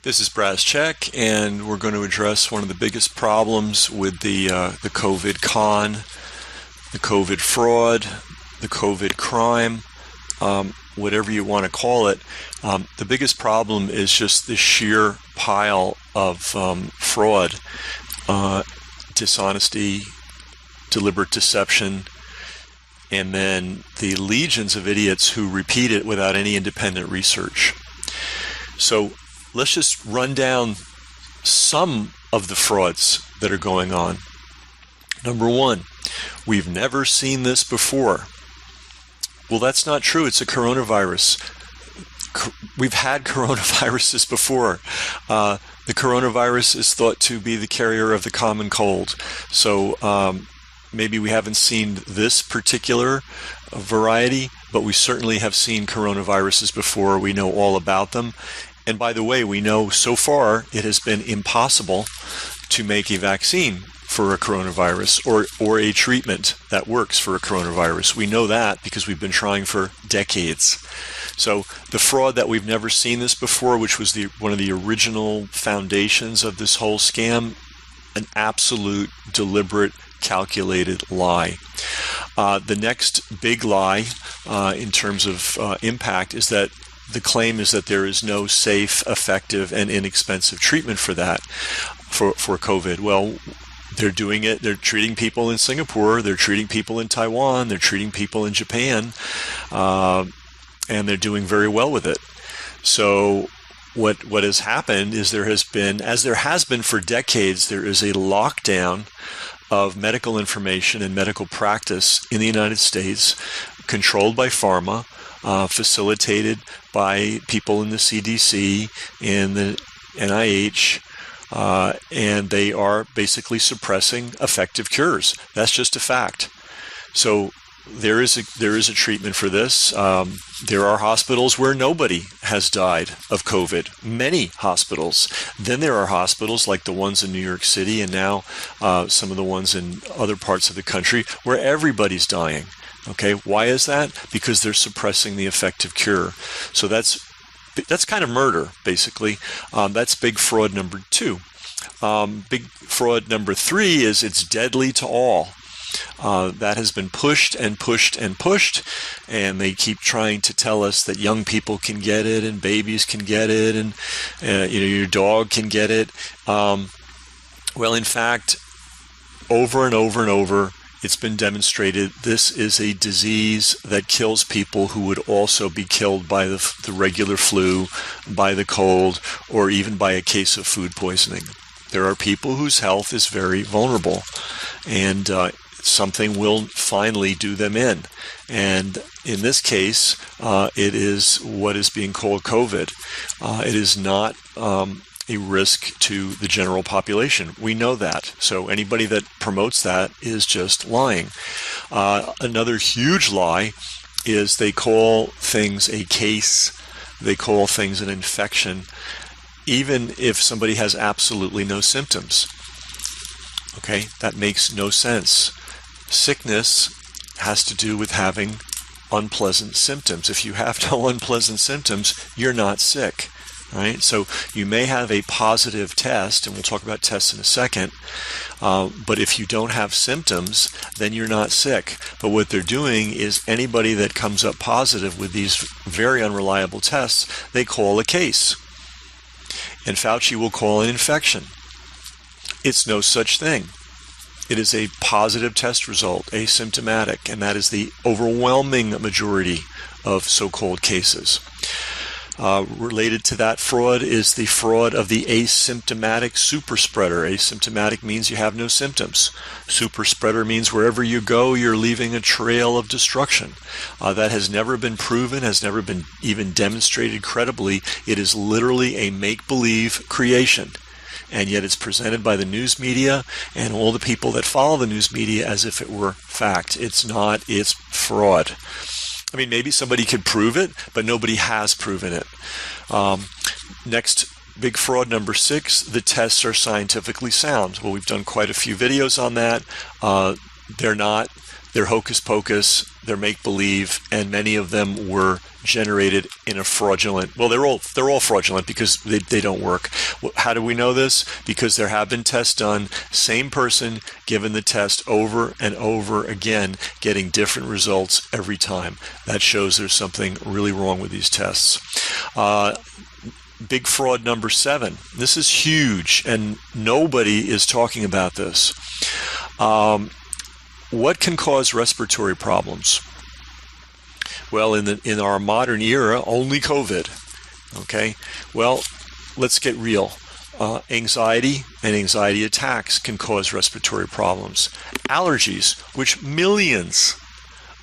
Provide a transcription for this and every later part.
This is Brass Check, and we're going to address one of the biggest problems with the COVID con, the COVID fraud, the COVID crime, whatever you want to call it. The biggest problem is just the sheer pile of fraud, dishonesty, deliberate deception, and then the legions of idiots who repeat it without any independent research. So let's just run down some of the frauds that are going on. Number one, we've never seen this before. Well, that's not true. It's a coronavirus. We've had coronaviruses before. The coronavirus is thought to be the carrier of the common cold. So maybe we haven't seen this particular variety, but we certainly have seen coronaviruses before. We know all about them. And by the way, we know so far it has been impossible to make a vaccine for a coronavirus or a treatment that works for a coronavirus. We know that because we've been trying for decades. So the fraud that we've never seen this before, which was one of the original foundations of this whole scam, an absolute, deliberate, calculated lie. The next big lie in terms of impact is that the claim is that there is no safe, effective, and inexpensive treatment for that, for COVID. Well, they're doing it. They're treating people in Singapore. They're treating people in Taiwan. They're treating people in Japan. And they're doing very well with it. So what has happened is there has been, as there has been for decades, there is a lockdown of medical information and medical practice in the United States, controlled by pharma, facilitated by people in the CDC and the NIH, and they are basically suppressing effective cures. That's just a fact. So there is a treatment for this. There are hospitals where nobody has died of COVID. Many hospitals. Then there are hospitals like the ones in New York City and now some of the ones in other parts of the country where everybody's dying. Okay, why is that? Because they're suppressing the effective cure. So that's kind of murder, basically. That's big fraud number two. Big fraud number three is it's deadly to all. That has been pushed and pushed and pushed, and they keep trying to tell us that young people can get it and babies can get it and your dog can get it. Well, in fact, over and over and over, it's been demonstrated this is a disease that kills people who would also be killed by the regular flu, by the cold, or even by a case of food poisoning. There are people whose health is very vulnerable, and something will finally do them in. And in this case, it is what is being called COVID. It is not a risk to the general population. We know that. So anybody that promotes that is just lying. Another huge lie is they call things a case. They call things an infection, even if somebody has absolutely no symptoms. Okay, that makes no sense. Sickness has to do with having unpleasant symptoms. If you have no unpleasant symptoms, you're not sick. Right? So you may have a positive test, and we'll talk about tests in a second, but if you don't have symptoms, then you're not sick. But what they're doing is anybody that comes up positive with these very unreliable tests, they call a case. And Fauci will call an infection. It's no such thing. It is a positive test result, asymptomatic, and that is the overwhelming majority of so-called cases. Related to that fraud is the fraud of the asymptomatic super spreader. Asymptomatic means you have no symptoms. Super spreader means wherever you go, you're leaving a trail of destruction. That has never been proven, has never been even demonstrated credibly. It is literally a make-believe creation. And yet it's presented by the news media and all the people that follow the news media as if it were fact. It's not, it's fraud. I mean, maybe somebody could prove it, but nobody has proven it. Next big fraud number 6, the tests are scientifically sound. Well, we've done quite a few videos on that. They're not. They're hocus pocus, they're make-believe, and many of them were generated in a fraudulent, well, they're all fraudulent because they don't work. How do we know this? Because there have been tests done, same person given the test over and over again, getting different results every time. That shows there's something really wrong with these tests. Big fraud number 7. This is huge, and nobody is talking about this. What can cause respiratory problems? Well, in our modern era, only COVID. Okay. Well, let's get real. Anxiety and anxiety attacks can cause respiratory problems. Allergies, which millions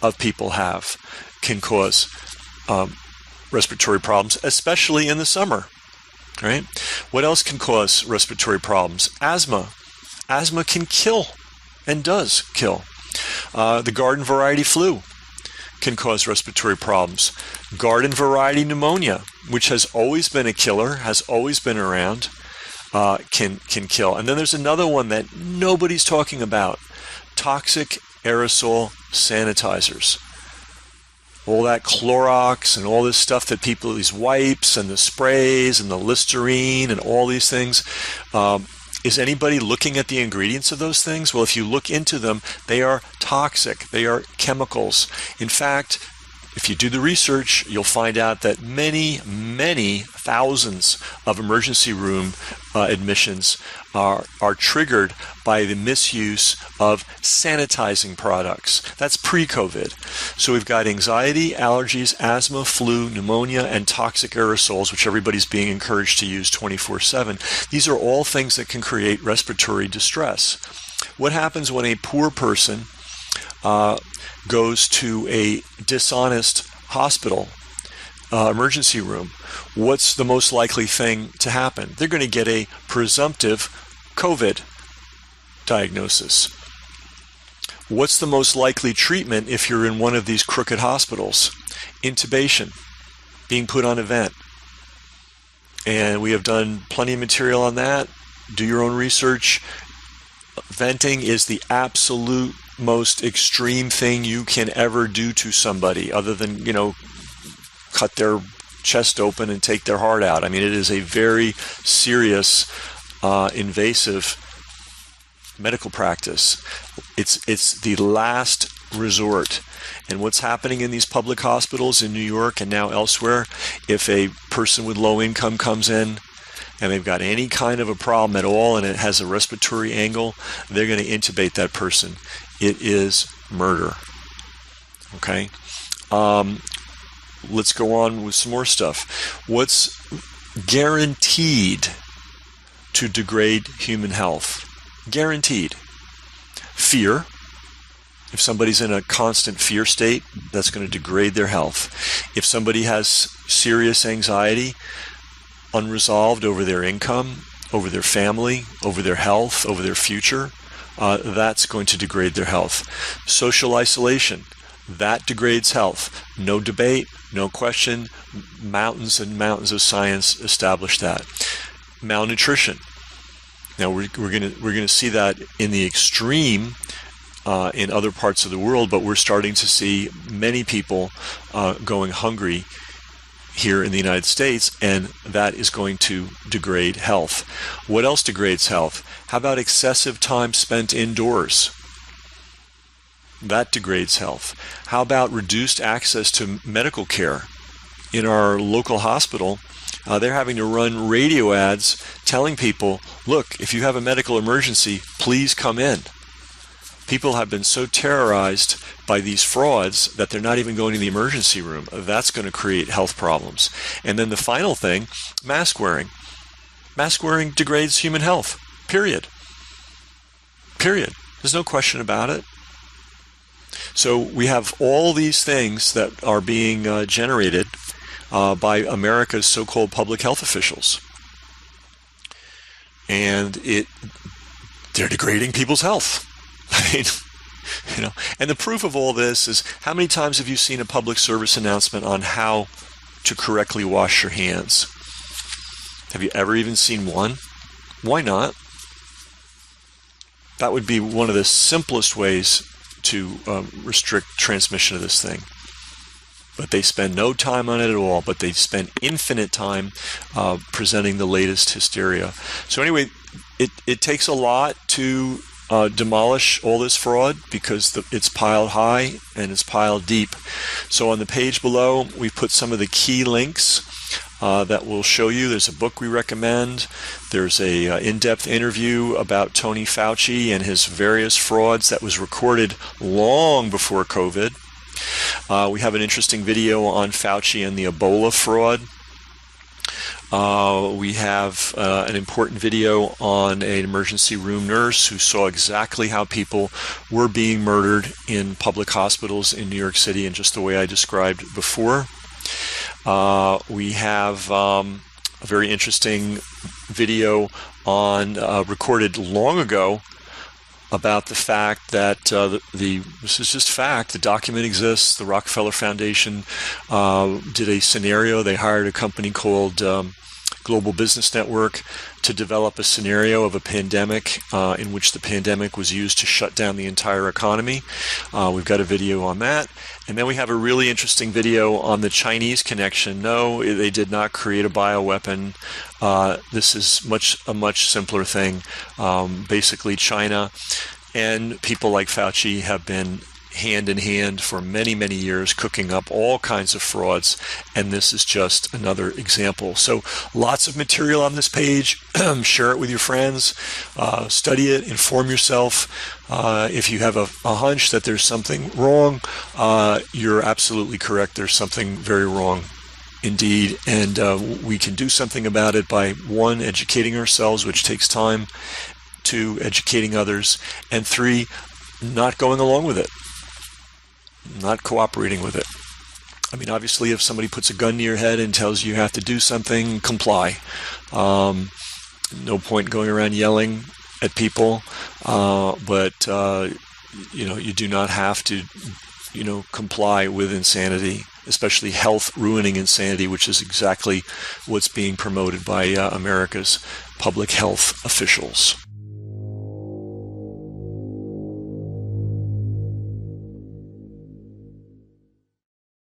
of people have, can cause respiratory problems, especially in the summer. Right? What else can cause respiratory problems? Asthma. Asthma can kill and does kill. The garden variety flu can cause respiratory problems. Garden variety pneumonia, which has always been a killer, has always been around, can kill. And then there's another one that nobody's talking about: toxic aerosol sanitizers. All that Clorox and all this stuff that people, these wipes and the sprays and the Listerine and all these things. Is anybody looking at the ingredients of those things? Well, if you look into them, they are toxic. They are chemicals. In fact, if you do the research, you'll find out that many, many thousands of emergency room admissions are triggered by the misuse of sanitizing products. That's pre-COVID. So we've got anxiety, allergies, asthma, flu, pneumonia, and toxic aerosols, which everybody's being encouraged to use 24/7. These are all things that can create respiratory distress. What happens when a poor person goes to a dishonest hospital emergency room? What's the most likely thing to happen? They're going to get a presumptive COVID diagnosis. What's the most likely treatment if you're in one of these crooked hospitals? Intubation, being put on a vent. And we have done plenty of material on that. Do your own research. Venting is the absolute most extreme thing you can ever do to somebody, other than, cut their chest open and take their heart out. I mean, it is a very serious, invasive medical practice. It's the last resort. And what's happening in these public hospitals in New York and now elsewhere, if a person with low income comes in and they've got any kind of a problem at all and it has a respiratory angle, they're going to intubate that person. It is murder. Okay? Let's go on with some more stuff. What's guaranteed to degrade human health? Guaranteed. Fear. If somebody's in a constant fear state, that's going to degrade their health. If somebody has serious anxiety, unresolved over their income, over their family, over their health, over their future, that's going to degrade their health. Social isolation, that degrades health. No debate, no question. Mountains and mountains of science establish that. Malnutrition. Now we're going to see that in the extreme in other parts of the world, but we're starting to see many people going hungry here in the United States, and that is going to degrade health. What else degrades health? How about excessive time spent indoors? That degrades health. How about reduced access to medical care? In our local hospital, they're having to run radio ads telling people, look, if you have a medical emergency, please come in. People have been so terrorized by these frauds that they're not even going to the emergency room. That's going to create health problems. And then the final thing, mask wearing. Mask wearing degrades human health. Period. Period. There's no question about it. So we have all these things that are being generated by America's so-called public health officials. And they're degrading people's health. I mean, and the proof of all this is, how many times have you seen a public service announcement on how to correctly wash your hands? Have you ever even seen one? Why not? That would be one of the simplest ways to restrict transmission of this thing. But they spend no time on it at all, but they spend infinite time presenting the latest hysteria. So anyway, it takes a lot to demolish all this fraud because it's piled high and it's piled deep. So on the page below, we put some of the key links that will show you. There's a book we recommend. There's a in-depth interview about Tony Fauci and his various frauds that was recorded long before COVID. We have an interesting video on Fauci and the Ebola fraud. We have an important video on an emergency room nurse who saw exactly how people were being murdered in public hospitals in New York City in just the way I described before. We have a very interesting video on recorded long ago about the fact that this is just fact, the document exists. The Rockefeller Foundation did a scenario. They hired a company called Global Business Network to develop a scenario of a pandemic in which the pandemic was used to shut down the entire economy. We've got a video on that. And then we have a really interesting video on the Chinese connection. No, they did not create a bioweapon. This is a much simpler thing. Basically, China and people like Fauci have been hand in hand for many, many years, cooking up all kinds of frauds, and this is just another example. So lots of material on this page. Share it with your friends, study it, inform yourself. If you have a hunch that there's something wrong, you're absolutely correct. There's something very wrong indeed, and we can do something about it by, 1, educating ourselves, which takes time, 2, educating others, and 3, not going along with it. Not cooperating with it. I mean, obviously, if somebody puts a gun to your head and tells you have to do something, comply. No point going around yelling at people, but you do not have to, comply with insanity, especially health-ruining insanity, which is exactly what's being promoted by America's public health officials.